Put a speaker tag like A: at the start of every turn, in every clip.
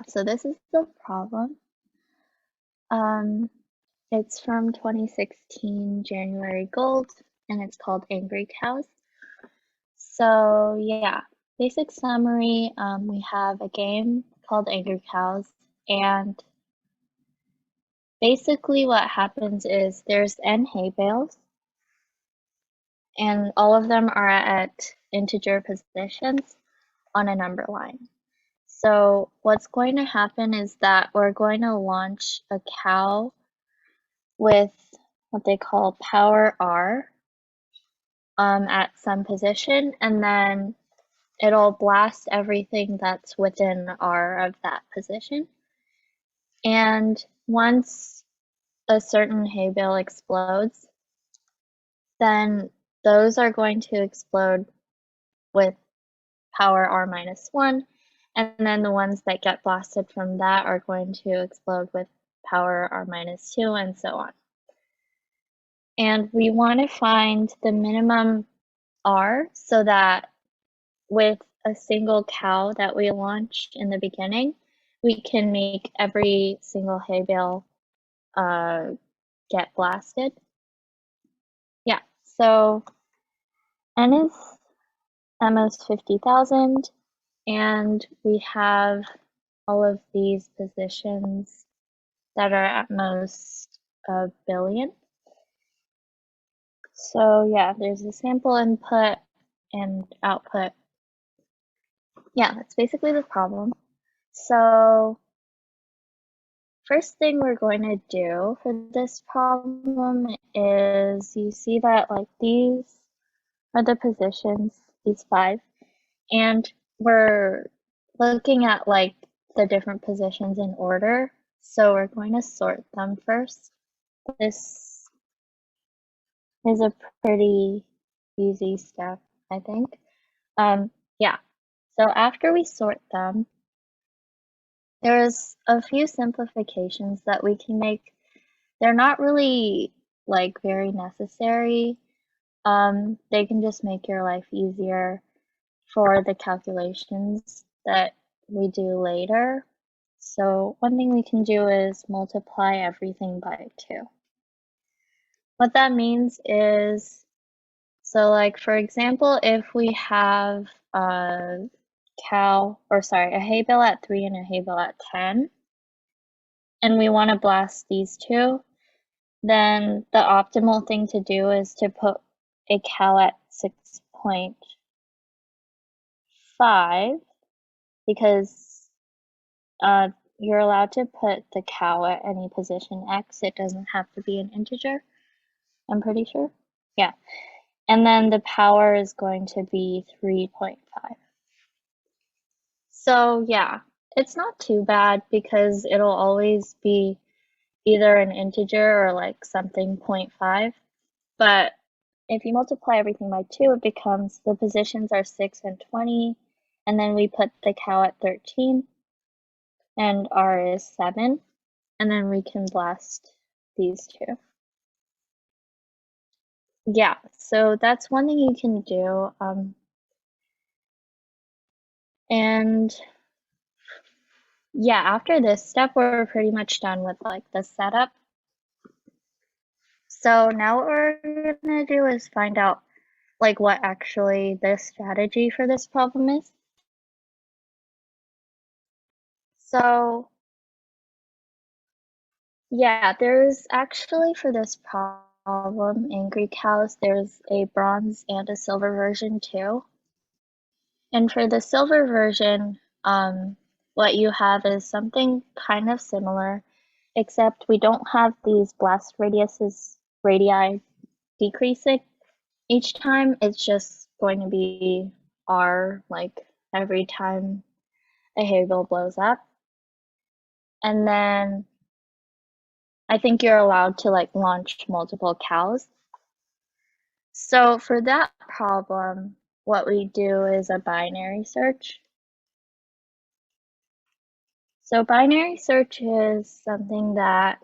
A: so this is the problem. It's from 2016 January Gold, and it's called Angry Cows. So yeah, basic summary, we have a game called Angry Cows, and basically what happens is there's n hay bales, and all of them are at integer positions on a number line. So what's going to happen is that we're going to launch a cow with what they call power R at some position, and then it'll blast everything that's within R of that position. And once a certain hay bale explodes, then those are going to explode with power R minus 1, and then the ones that get blasted from that are going to explode with power R minus 2, and so on. And we want to find the minimum R so that with a single cow that we launch in the beginning, we can make every single hay bale get blasted. Yeah, so n is almost 50,000, and we have all of these positions that are at most a billion. So yeah, there's a sample input and output. Yeah, that's basically the problem. So first thing we're going to do for this problem is, you see that like these are the positions, these 5, and we're looking at like the different positions in order. So we're going to sort them first. This is a pretty easy step, I think. Yeah, so after we sort them, there's a few simplifications that we can make. They're not really like very necessary. They can just make your life easier for the calculations that we do later. So one thing we can do is multiply everything by 2. What that means is, so like for example, if we have a hay bale at 3 and a hay bale at 10, and we want to blast these 2, then the optimal thing to do is to put a cow at 6.5, because you're allowed to put the cow at any position x. It doesn't have to be an integer, I'm pretty sure. Yeah. And then the power is going to be 3.5. So yeah, it's not too bad because it'll always be either an integer or like something 0.5. But if you multiply everything by 2, it becomes, the positions are 6 and 20, and then we put the cow at 13, and R is 7, and then we can blast these 2. Yeah, so that's one thing you can do. And yeah, after this step, we're pretty much done with like the setup. So now what we're gonna do is find out like what actually the strategy for this problem is. So yeah, there's actually, for this problem, Angry Cows, there's a bronze and a silver version too. And for the silver version, what you have is something kind of similar, except we don't have these blast radii decreasing each time. It's just going to be R, like every time a hay bale blows up. And then I think you're allowed to like launch multiple cows. So for that problem, what we do is a binary search. So binary search is something that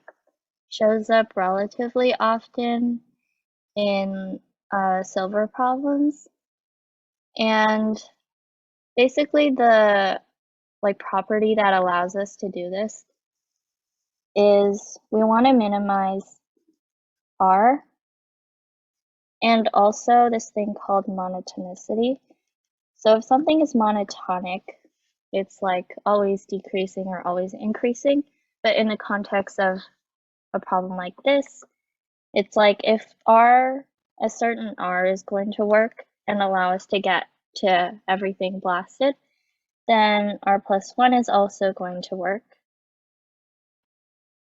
A: shows up relatively often in silver problems. And basically the like property that allows us to do this is we want to minimize R and also this thing called monotonicity. So if something is monotonic, it's like always decreasing or always increasing. But in the context of a problem like this, it's like if R, a certain R is going to work and allow us to get to everything blasted, then R plus 1 is also going to work.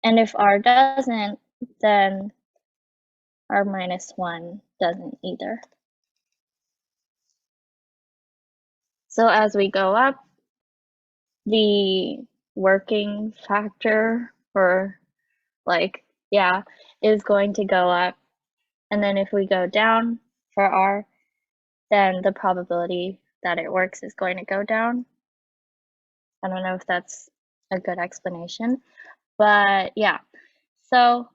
A: And if R doesn't, then R minus 1 doesn't either. So as we go up, the working factor, or like, yeah, is going to go up. And then if we go down for R, then the probability that it works is going to go down. I don't know if that's a good explanation, but yeah. So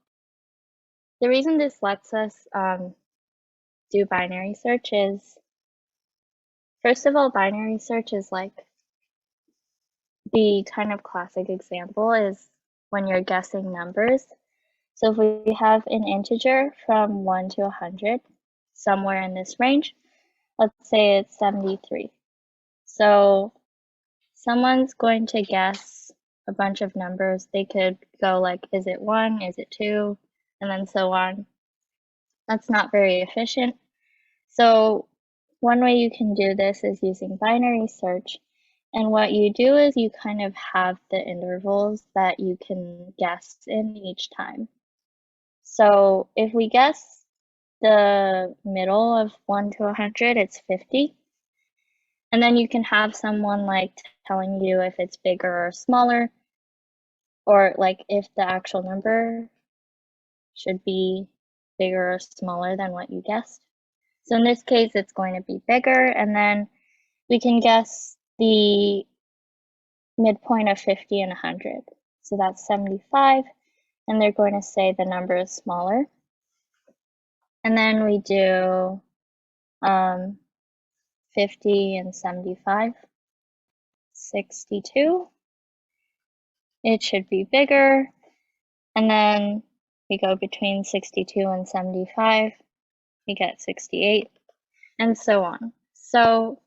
A: the reason this lets us do binary search is, first of all, binary search is like the kind of classic example is when you're guessing numbers. So if we have an integer from 1 to 100, somewhere in this range, let's say it's 73. So someone's going to guess a bunch of numbers. They could go like, is it 1, is it 2, and then so on. That's not very efficient. So one way you can do this is using binary search. And what you do is you kind of have the intervals that you can guess in each time. So if we guess the middle of 1 to 100, it's 50. And then you can have someone like telling you if it's bigger or smaller, or like if the actual number should be bigger or smaller than what you guessed. So in this case, it's going to be bigger, and then we can guess the midpoint of 50 and 100. So that's 75, and they're going to say the number is smaller. And then we do 50 and 75, 62. It should be bigger. And then we go between 62 and 75, we get 68, and so on. So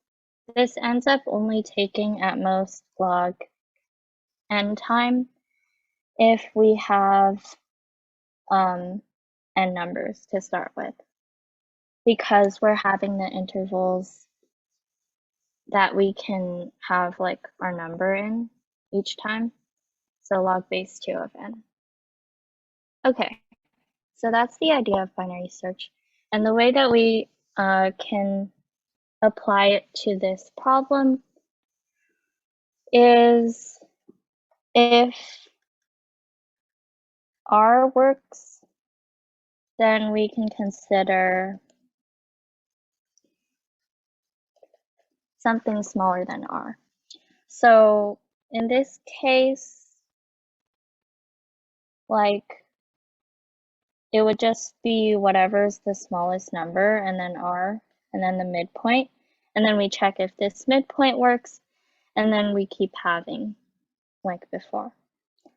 A: this ends up only taking at most log n time if we have n numbers to start with, because we're having the intervals that we can have like our number in each time. So log base 2 of n. Okay, so that's the idea of binary search. And the way that we can apply it to this problem is if R works, then we can consider something smaller than R. So in this case, like it would just be whatever's the smallest number and then R and then the midpoint. And then we check if this midpoint works, and then we keep having like before.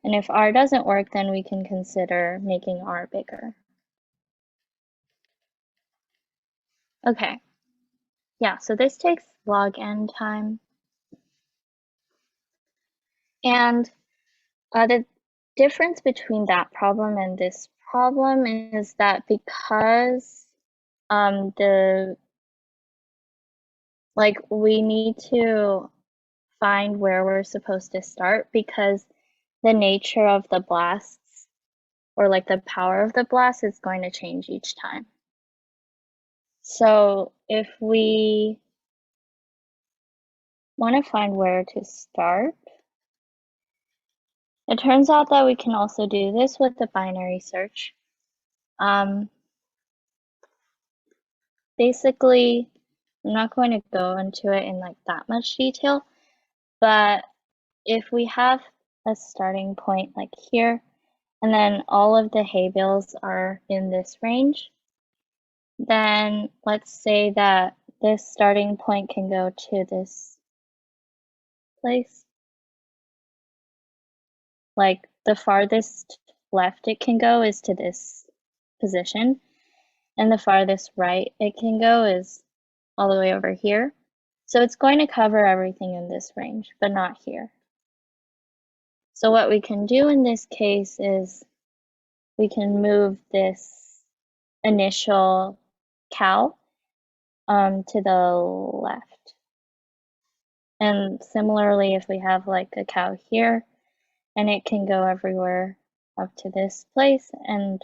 A: And if R doesn't work, then we can consider making R bigger. Okay, yeah, so this takes log n time. And the difference between that problem and this problem is that because we need to find where we're supposed to start, because the nature of the blasts, or like the power of the blast, is going to change each time. So if we want to find where to start, it turns out that we can also do this with the binary search. Basically, I'm not going to go into it in like that much detail, but if we have a starting point like here, and then all of the hay bales are in this range, then let's say that this starting point can go to this place, like the farthest left it can go is to this position, and the farthest right it can go is all the way over here. So it's going to cover everything in this range, but not here. So what we can do in this case is we can move this initial cow to the left. And similarly, if we have like a cow here, and it can go everywhere up to this place and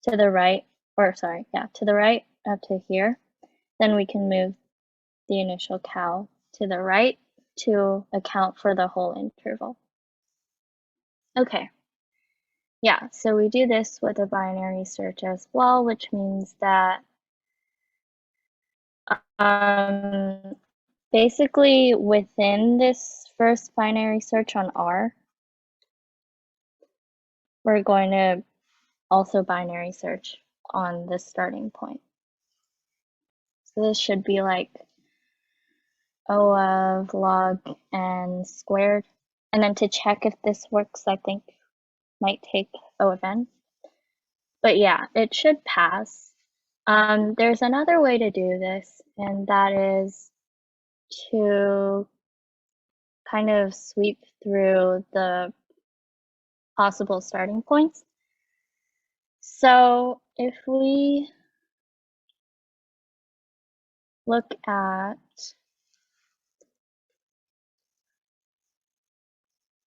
A: to the right, or sorry, yeah, to the right up to here, then we can move the initial cow to the right to account for the whole interval. Okay, yeah, so we do this with a binary search as well, which means that basically within this first binary search on R, we're going to also binary search on the starting point. So this should be like O of log n squared. And then to check if this works, I think might take O of n. But yeah, it should pass. There's another way to do this, and that is to kind of sweep through the possible starting points. So if we look at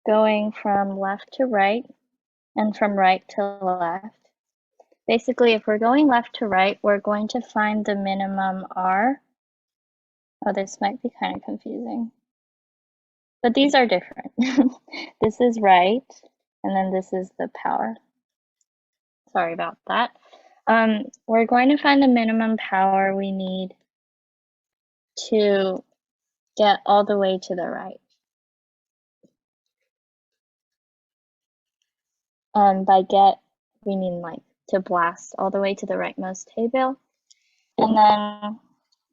A: going from left to right and from right to left, basically if we're going left to right, we're going to find the minimum R. Oh, this might be kind of confusing, but these are different. This is right, and then this is the power. Sorry about that. We're going to find the minimum power we need to get all the way to the right. By get, we mean like to blast all the way to the rightmost hay bale. And then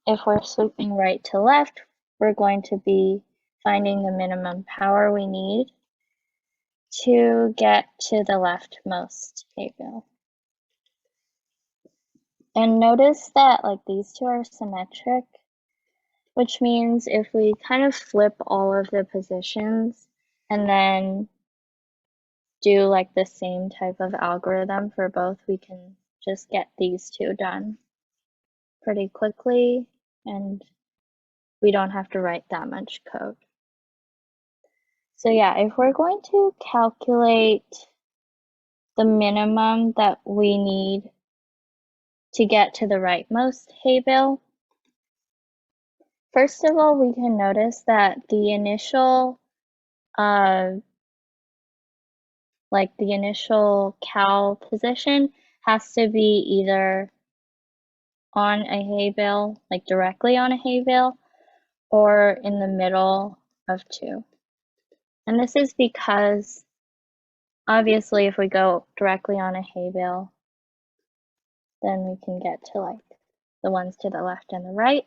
A: if we're sweeping right to left, we're going to be finding the minimum power we need to get to the leftmost hay bale. And notice that like these two are symmetric, which means if we kind of flip all of the positions and then do like the same type of algorithm for both, we can just get these two done pretty quickly, and we don't have to write that much code. So yeah, if we're going to calculate the minimum that we need to get to the rightmost hay bale, first of all, we can notice that the initial cow position has to be either on a hay bale, like directly on a hay bale, or in the middle of two. And this is because obviously if we go directly on a hay bale, then we can get to like the ones to the left and the right.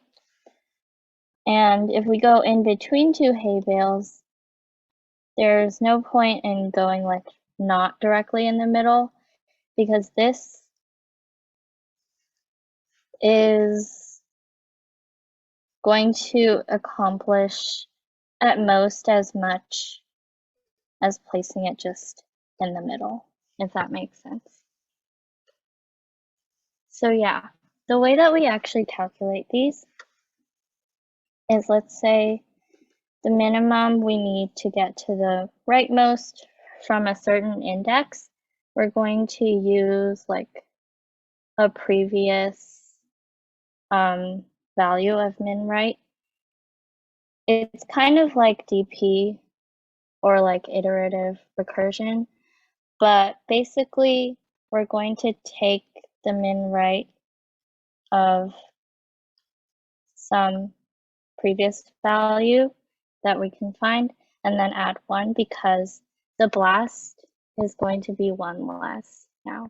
A: And if we go in between two hay bales, there's no point in going like not directly in the middle, because this is going to accomplish at most as much as placing it just in the middle, if that makes sense. So yeah, the way that we actually calculate these is, let's say the minimum we need to get to the rightmost from a certain index, we're going to use like a previous value of min right. It's kind of like DP or like iterative recursion, but basically we're going to take the min right of some previous value that we can find and then add 1, because the blast is going to be 1 less now.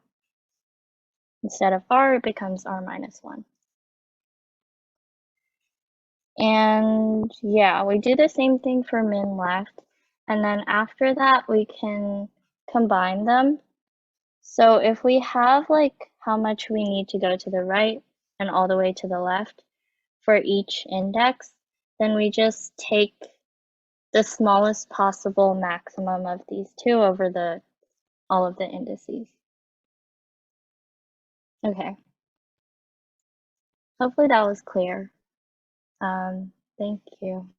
A: Instead of R, it becomes R minus 1. And yeah, we do the same thing for min left. And then after that, we can combine them. So if we have like how much we need to go to the right and all the way to the left for each index, then we just take the smallest possible maximum of these two over all of the indices. Okay. Hopefully that was clear. Thank you.